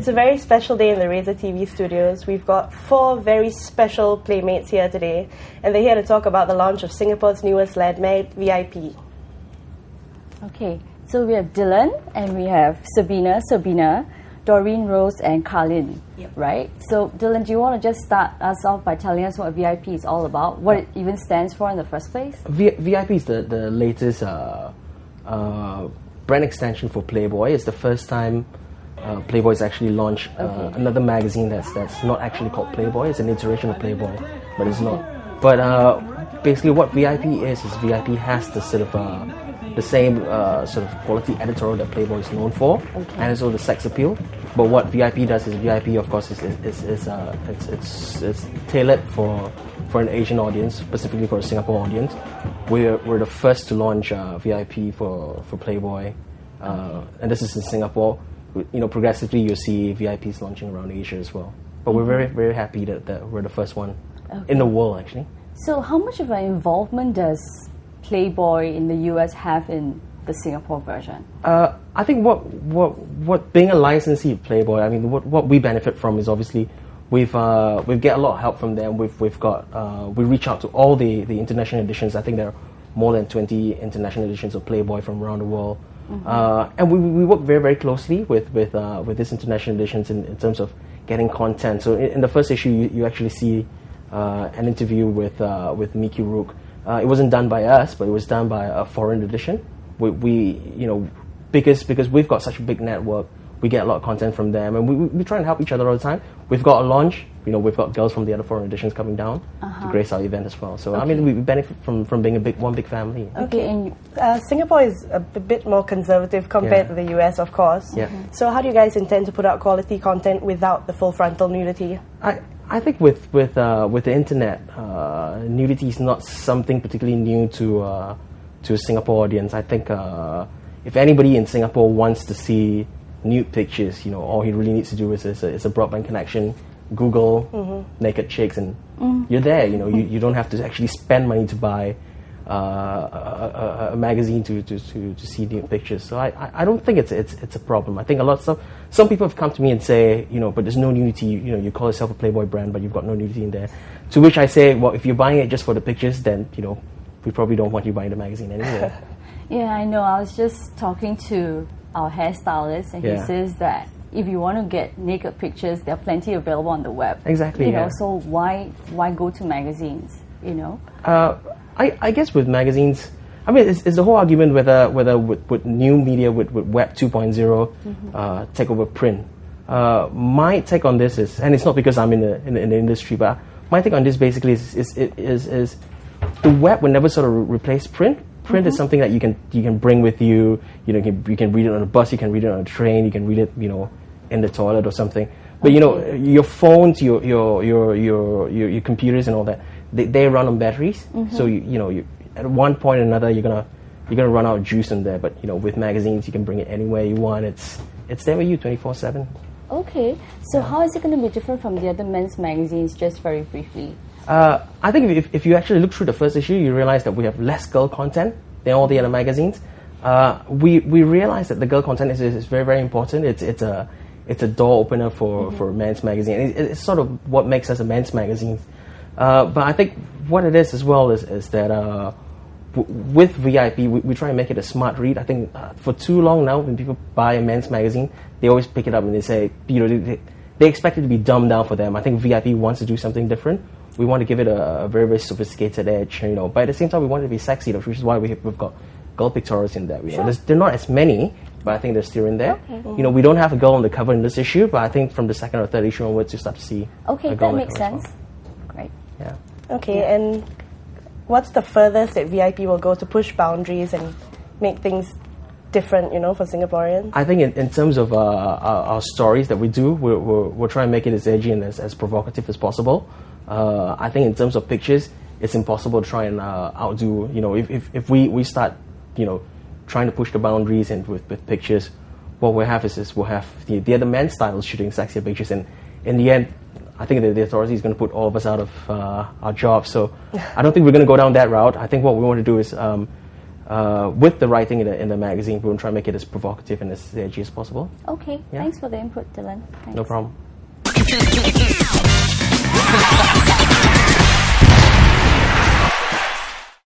It's a very special day in the Razor TV studios. We've got 4 very special playmates here today, and they're here to talk about the launch of Singapore's newest lead maid, VIP. Okay, so we have Dylan, and we have Sabina, Doreen, Rose, and Carlin, right? So Dylan, do you want to just start us off by telling us what VIP is all about, what it even stands for in the first place? VIP is the latest brand extension for Playboy. It's the first time Playboy's actually launched another magazine that's not actually called Playboy. It's an iteration of Playboy, but it's not. But basically what VIP is VIP has the sort of the same sort of quality editorial that Playboy is known for, and also the sex appeal. But what VIP does is VIP, of course, it's tailored for an Asian audience, specifically for a Singapore audience. We're the first to launch VIP for Playboy, and this is in Singapore. You know, progressively you'll see VIPs launching around Asia as well. But we're very, very happy that we're the first one in the world, actually. So how much of an involvement does Playboy in the US have in the Singapore version? I think what being a licensee of Playboy, I mean, what we benefit from is obviously we get a lot of help from them. We reach out to all the international editions. I think there are more than 20 international editions of Playboy from around the world. And we work very, very closely with these international editions in terms of getting content. So in the first issue, you actually see an interview with Miki Rook. It wasn't done by us, but it was done by a foreign edition. We you know, because we've got such a big network, we get a lot of content from them, and we try and help each other all the time. We've got a launch, you know, we've got girls from the other foreign editions coming down to grace our event as well. So I mean, we benefit from being one big family. Okay, and Singapore is a bit more conservative compared to the US, of course. So how do you guys intend to put out quality content without the full frontal nudity? I think with the internet, nudity is not something particularly new to a Singapore audience. I think if anybody in Singapore wants to see nude pictures, you know, all he really needs to do is a broadband connection, Google naked chicks, and you're there. You know, you don't have to actually spend money to buy a magazine to see nude pictures. So I don't think it's a problem. I think some people have come to me and say, you know, but there's no nudity. You know, you call yourself a Playboy brand, but you've got no nudity in there. To which I say, well, if you're buying it just for the pictures, then you know, we probably don't want you buying the magazine anyway. Yeah, I know. I was just talking to our hairstylist, and he says that if you want to get naked pictures, there are plenty available on the web. Exactly. You know, so why go to magazines? You know. I guess with magazines, I mean, it's the whole argument whether with new media, with Web 2.0 take over print. My take on this is, and it's not because I'm in the industry, but my take on this basically is the web will never sort of replace print. Print is something that you can bring with you. You know, you can read it on a bus, you can read it on a train, you can read it, you know, in the toilet or something. But you know, your phones, your computers and all that, they run on batteries. So you know, at one point or another, you're gonna run out of juice in there. But you know, with magazines, you can bring it anywhere you want. It's there with you 24/7. Okay, so how is it going to be different from the other men's magazines? Just very briefly. I think if you actually look through the first issue, you realize that we have less girl content than all the other magazines. We realize that the girl content is very, very important. It's a door opener for men's magazine. It's sort of what makes us a men's magazine. But I think what it is as well is that with VIP, we try and make it a smart read. I think for too long now, when people buy a men's magazine, they always pick it up and they say, you know, they expect it to be dumbed down for them. I think VIP wants to do something different. We want to give it a very, very sophisticated edge, you know. But at the same time, we want it to be sexy, which is why we've got girl pictorials in there. They're not as many, but I think they're still in there. You know, we don't have a girl on the cover in this issue, but I think from the second or third issue onwards, you start to see a girl that on the makes cover sense. as well. Great. Yeah. Okay, and what's the furthest that VIP will go to push boundaries and make things different, you know, for Singaporeans? I think in terms of our stories that we do, we're trying to make it as edgy and as provocative as possible. I think in terms of pictures, it's impossible to try and outdo, you know, if we start, you know, trying to push the boundaries and with pictures, what we'll have is we'll have the other men's styles shooting sexier pictures, and in the end, I think the authority is going to put all of us out of our jobs. So I don't think we're going to go down that route. I think what we want to do is with the writing in the magazine, we will try to make it as provocative and as edgy as possible. Okay, Yeah. thanks for the input, Dylan. Thanks. No problem.